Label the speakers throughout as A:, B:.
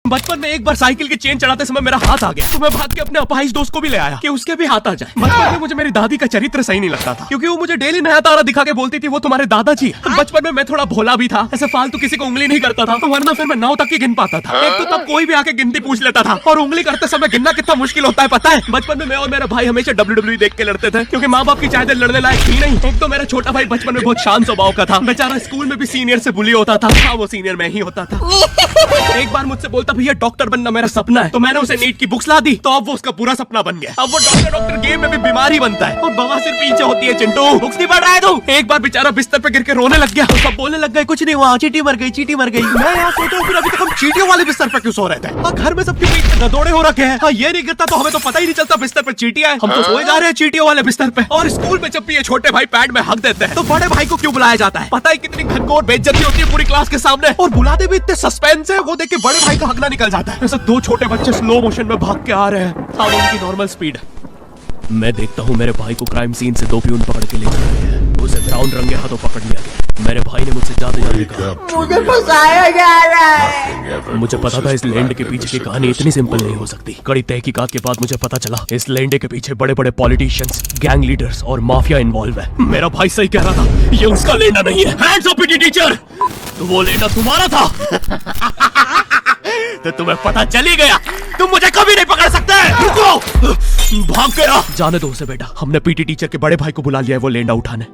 A: बचपन में एक बार साइकिल की चेन चढ़ाते समय मेरा हाथ आ गया, तो मैं भाग के अपने अपाहिज दोस्त को भी ले आया कि उसके भी हाथ आ जाए। बचपन में मुझे मेरी दादी का चरित्र सही नहीं लगता था, क्योंकि वो मुझे डेली नया तारा दिखा के बोलती थी वो तुम्हारे दादाजी है। बचपन में मैं थोड़ा भोला भी था, ऐसे फालतू किसी को उंगली नहीं करता था, वरना फिर मैं 9 तक ही गिन पाता था। एक तो तब कोई भी आके गिनती पूछ लेता था, और उंगली करते समय गिनना कितना मुश्किल होता है पता है। बचपन में मैं और मेरा भाई हमेशा WWE देख के लड़ते थे, क्योंकि माँ बाप की चाहते लड़ने लायक थी नहीं। एक तो मेरा छोटा भाई बचपन में बहुत शांत स्वभाव का था, बेचारा स्कूल में भी सीनियर से बुली होता था। हाँ, वो सीनियर मैं ही होता था। एक बार मुझसे बोलता भैया डॉक्टर बनना मेरा सपना है, तो मैंने उसे नीट की बुक्स ला दी, तो अब वो उसका पूरा सपना बन गया। अब वो डॉक्टर गेम में भी बीमारी बनता है, और बवासीर पीछे होती है। चिंटू बुक्स नहीं पढ़ रहा है तू? एक बार बेचारा बिस्तर पे गिर के रोने लग गया, तो सब बोलने लग गए कुछ नहीं हुआ, चींटी मर गई, चींटी मर गई। मैं यहाँ सोच रहा हूँ फिर अभी तक हम चींटियों वाले बिस्तर पे क्यों सो रहे थे? घर में सबके पीठ पे गदौड़े हो रखे हैं। हाँ, ये नहीं गिरता तो हमें तो पता ही नहीं चलता बिस्तर पे चींटियां हैं। हम तो सोए जा रहे हैं चींटियों वाले बिस्तर पे। और स्कूल में जब भी ये छोटे भाई पैड में हक देते हैं, तो बड़े भाई को क्यों बुलाया जाता है? पता है कितनी घनघोर बेइज्जती होती है पूरी क्लास के सामने, और बुलाते भी इतने सस्पेंस है, वो देख के बड़े भाई का हक ना निकल जाता है। जैसे 2 छोटे बच्चे स्लो मोशन में भाग के आ रहे हैं, अब उनकी नॉर्मल स्पीड। मैं देखता हूँ मेरे भाई को क्राइम सीन से 2 प्यून पकड़ के ले जा रहे हैं, उसे ब्राउन रंगे हाथों पकड़ लिया गया। मेरे भाई ने मुझसे जाते जाते कहा
B: मुझे फंसाया जा रहा है।
A: मुझे पता था इस लैंड के पीछे की कहानी इतनी सिंपल नहीं हो सकती। कड़ी तहकीकात के बाद मुझे पता चला इस लैंड के पीछे बड़े बड़े पॉलिटिशियंस, गैंग लीडर्स और माफिया इन्वॉल्व है। मेरा भाई सही कह रहा था, ये उसका लेंडा नहीं है। हैंड्स अप पीटी टीचर, तो वो लेंडा तुम्हारा था। तो तुम्हें पता चल ही गया, तुम मुझे कभी नहीं पकड़ सकते। रुको, भाग गया। जाने दो उसे बेटा, हमने पीटी टीचर के बड़े भाई को बुला लिया है वो लेंडा उठाने।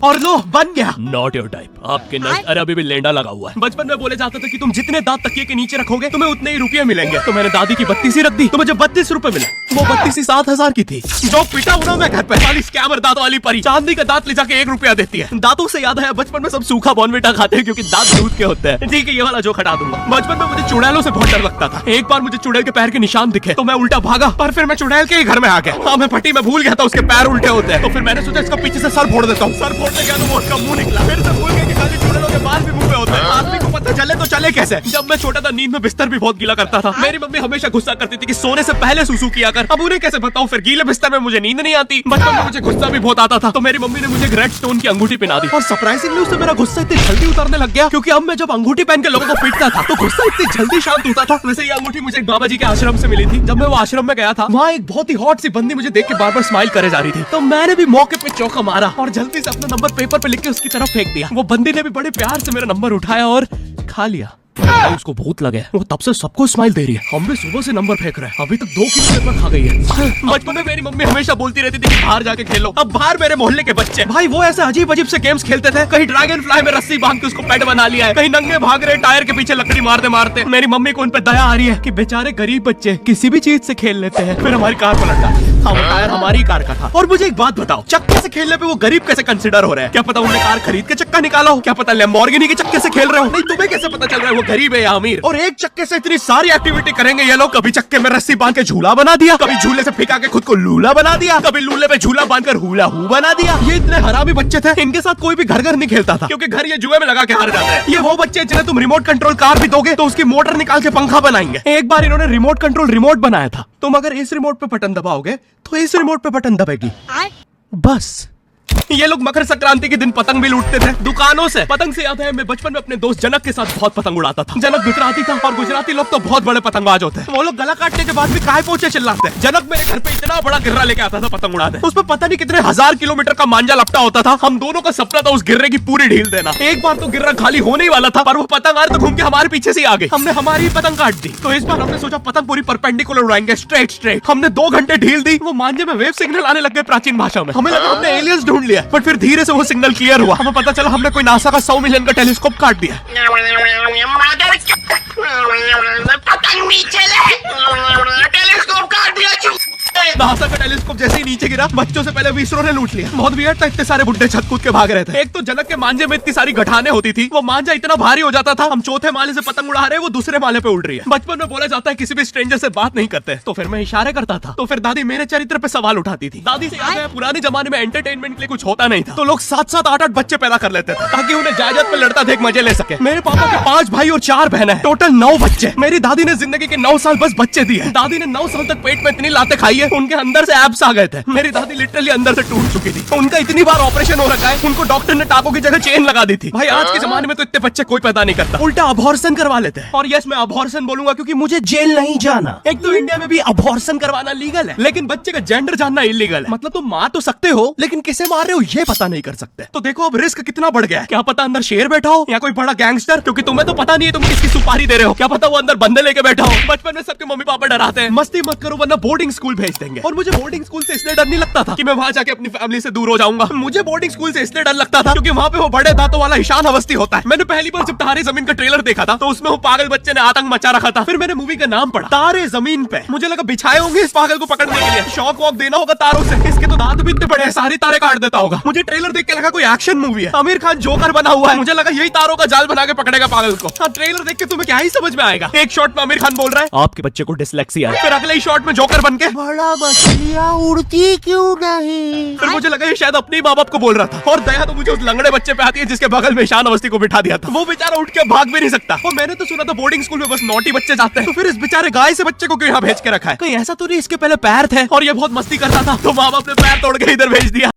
A: और लो बन गया। नॉट योर टाइप, आपके नट अरे अभी भी लेंडा लगा हुआ है। बचपन में बोले जाते थे कि तुम जितने दांत तकिए के नीचे रखोगे तुम्हें उतने ही रुपये मिलेंगे। तो मैंने दादी की 32 रख दी, तो मुझे 32 रुपए मिले। वो 32 7,000 की थी। जो पिटा हूं मैं घर पे, वाली स्कैमर दांत वाली परी चांदी का दांत ले जाके 1 रुपया देती है। दांतों से याद है बचपन में सब सूखा बॉर्नविटा खाते हैं, क्योंकि दांत दूध के होते हैं। ठीक है, ये वाला जो हटा दूंगा। बचपन में मुझे चुड़ैलों से बहुत डर लगता था। एक बार मुझे चुड़ैल के पैर के निशान दिखे, तो मैं उल्टा भागा, पर फिर मैं चुड़ैल के ही घर में आ गया। हाँ, मैं फटी में भूल गया था उसके पैर उल्टे होते हैं, तो फिर मैंने सोचा इसका पीछे से सर फोड़ देता हूँ। सर फोड़ने गया तो वो उसका मुंह निकला। फिर से भूल गया कि खाली चुड़ैलों के बाल भी मुंह पे होते हैं। आदमी को पता चले तो चले कैसे? जब मैं छोटा था नींद में बिस्तर भी बहुत गीला करता था। मेरी मम्मी हमेशा गुस्सा करती थी कि सोने से पहले सुसु किया कर। अब उन्हें कैसे बताऊं, फिर गीले बिस्तर में मुझे नींद नहीं आती। बचपन में मुझे गुस्सा भी बहुत आता था, तो मेरी मम्मी ने मुझे एक रेड स्टोन की अंगूठी पहना दी, और सरप्राइजिंगली उससे मेरा गुस्सा इतनी जल्दी उतरने लग गया, क्योंकि अब मैं जब अंगूठी पहन के लोगों को पीटता था तो गुस्सा इतनी जल्दी शांत होता था। वैसे ये अंगूठी मुझे एक बाबा जी के आश्रम से मिली थी। जब मैं वो आश्रम में गया था, वहाँ एक बहुत ही हॉट सी बंदी मुझे देख के बार बार स्माइल करे जा रही थी, तो मैंने भी मौके पे चौका मारा और जल्दी से अपना नंबर पेपर पे लिख के उसकी तरफ फेंक दिया। वो बंदी ने भी बड़े प्यार से मेरा नंबर उठाया और खा लिया। भाई उसको भूत लगे, वो तब से सबको स्माइल दे रही है। हम भी सुबह से नंबर फेंक रहे हैं, अभी तक 2 किलो पेपर खा गई है। बचपन में मेरी मम्मी हमेशा बोलती रहती थी कि बाहर जाके खेलो। अब बाहर मेरे मोहल्ले के बच्चे भाई वो ऐसे अजीब अजीब से गेम्स खेलते थे। कहीं ड्रैगन फ्लाई में रस्सी बांध के उसको पेट बना लिया है, कहीं नंगे भाग रहे टायर के पीछे लकड़ी मारते मारते। मेरी मम्मी को उन पे दया आ रही है कि बेचारे गरीब बच्चे किसी भी चीज से खेल लेते हैं। फिर हमारी कार पलटा। हाँ, वो टायर हमारी कार का था। और मुझे एक बात बताओ, चक्के से खेलने पे वो गरीब कैसे कंसिडर हो रहे हैं? क्या पता उन्हें कार खरीद के चक्का निकाला हो? क्या पता लैम्बोर्गिनी के चक्के से खेल रहे हो? नहीं, तुम्हें कैसे पता चल रहा है वो गरीब है या अमीर? और एक चक्के से इतनी सारी एक्टिविटी करेंगे ये लोग। कभी चक्के में रस्सी बांध के झूला बना दिया, कभी झूले से फिका के खुद को लूला बना दिया, कभी लूले पे झूला बांधकर हुला हू बना दिया। ये इतने हरामी बच्चे थे, इनके साथ कोई भी घर घर नहीं खेलता था, क्योंकि घर ये जुए में लगा के हार जाते हैं। ये वो बच्चे जिन्हें तुम रिमोट कंट्रोल कार भी दोगे तो उसकी मोटर निकाल के पंखा बनाएंगे। एक बार इन्होंने रिमोट कंट्रोल रिमोट बनाया था, तुम अगर इस रिमोट पे बटन दबाओगे तो इस रिमोट पे बटन दबेगी, बस। ये लोग मकर संक्रांति के दिन पतंग भी लूटते थे दुकानों से। पतंग से याद है मैं बचपन में अपने दोस्त जनक के साथ बहुत पतंग उड़ाता था। जनक गुजराती था, और गुजराती लोग तो बहुत बड़े पतंगबाज होते हैं। वो लोग गला काटने के बाद भी काय पोछे चिल्लाते हैं। जनक मेरे घर पे इतना बड़ा गिर्रा लेके आता था पतंग उड़ाने, उसमें पता नहीं कितने 1000 किलोमीटर का मांझा लपटा होता था। हम दोनों का सपना था उस गिर्रे की पूरी ढील देना। एक बार तो गिर्रा खाली होने ही वाला था, पर वो पतंग आ तो घूम के हमारे पीछे से आ गई। हमने हमारी पतंग काट दी। तो इस बार हमने सोचा पतंग पूरी परपेंडिकुलर उड़ाएंगे, स्ट्रेट। हमने 2 घंटे ढील दी, वो मांझे में वेव सिग्नल आने लग गए प्राचीन भाषा में। हमें लगा हमने एलियंस ढूंढ लिया, बट फिर धीरे से वो सिग्नल क्लियर हुआ। हमें पता चला हमने कोई नासा का 100 मिलियन का टेलीस्कोप काट दिया।
C: पतंग नीचे ले, टेलीस्कोप काट दिया।
A: नासा का टेलीस्कोप जैसे ही नीचे गिरा, बच्चों से पहले विसरो ने लूट लिया। बहुत वियर्ड था, इतने सारे बुड्ढे छत कूद के भाग रहे थे। एक तो जनक के मांझे में इतनी सारी गठाने होती थी, वो मांझा इतना भारी हो जाता था, हम चौथे माले से पतंग उड़ा रहे, वो दूसरे माले पे उड़ रही है। बचपन में बोला जाता है किसी भी स्ट्रेंजर से बात नहीं करते, तो फिर मैं इशारे करता था। तो फिर दादी मेरे चरित्र पे सवाल उठाती थी। दादी से याद है पुराने जमाने में एंटरटेनमेंट के लिए कुछ होता नहीं था, तो लोग 7-7, 8-8 बच्चे पैदा कर लेते थे ताकि उन्हें जायदाद पे लड़ता देख मजे ले सके। मेरे पापा के 5 भाई और 4 बहनें हैं, टोटल 9 बच्चे। मेरी दादी ने जिंदगी के 9 साल बस बच्चे दिए। दादी ने 9 साल तक पेट में इतनी लातें खाई है, उनके उनके अंदर से एब्स आ गए थे। मेरी दादी लिटरली अंदर से टूट चुकी थी। उनका इतनी बार ऑपरेशन हो रखा है, उनको डॉक्टर ने टाकों की जगह चेन लगा दी थी। भाई आज के जमाने में तो इतने बच्चे कोई पैदा नहीं करता, उल्टा अबॉर्शन करवा लेते हैं। और यस, मैं अबॉर्शन बोलूंगा क्योंकि मुझे जेल नहीं जाना। एक तो इंडिया में भी अबॉर्शन करवाना लीगल है, लेकिन बच्चे का जेंडर जानना इलीगल है। मतलब तुम मार तो सकते हो, लेकिन किसे मार रहे हो ये पता नहीं कर सकते। तो देखो अब रिस्क कितना बढ़ गया है। क्या पता अंदर शेर बैठा हो या कोई बड़ा गैंगस्टर, क्योंकि तुम्हें तो पता नहीं है तुम किसकी सुपारी दे रहे हो। क्या पता वो अंदर बंदे लेके बैठा हो। बचपन में सबके मम्मी पापा डराते हैं, मस्ती मत करो वरना बोर्डिंग स्कूल भेज देंगे। और मुझे बोर्डिंग स्कूल से इसलिए डर नहीं लगता था कि मैं वहां जाके अपनी फैमिली से दूर हो जाऊंगा। मुझे बोर्डिंग स्कूल से इसलिए डर लगता था क्योंकि वहां पे वो बड़े दांतों वाला ईशान अवस्थी होता है। मैंने पहली बार जब तारे जमीन का ट्रेलर देखा था तो उसमें वो पागल बच्चे ने आतंक मचा रखा था। फिर मैंने मूवी का नाम पढ़ा, तारे जमीन पे। मुझे लगा बिछाए होंगे इस पागल को पकड़ने के लिए, शॉक वॉक देना होगा तारों से। इसके तो दांत भी इतने बड़े हैं, सारे तारे काट देता होगा। मुझे ट्रेलर देख के लगा कोई एक्शन मूवी है, आमिर खान जोकर बना हुआ है। मुझे लगा यही तारों का जाल बना के पकड़ेगा पागल को। हाँ, ट्रेलर देख के तुम्हें क्या ही समझ में आएगा। एक शॉट में आमिर खान बोल रहा है आपके बच्चे को डिसलेक्सिया है, फिर अगले ही शॉट में जोकर बन के
B: बड़ा मछलियाँ उड़ती क्यों नहीं?
A: फिर मुझे लगा ये शायद अपने माँ बाप को बोल रहा था। और दया तो मुझे उस लंगड़े बच्चे पे आती है जिसके बगल में ईशान अवस्थी को बिठा दिया था। वो बेचारा उठ के भाग भी नहीं सकता। और मैंने तो सुना था बोर्डिंग स्कूल में बस नॉटी बच्चे जाते हैं, तो फिर इस बेचारे गाय से बच्चे को क्यों यहाँ भेज के रखा है? कहीं ऐसा तो नहीं इसके पहले पैर थे और ये बहुत मस्ती करता था तो माँ बाप ने पैर तोड़ के इधर भेज दिया।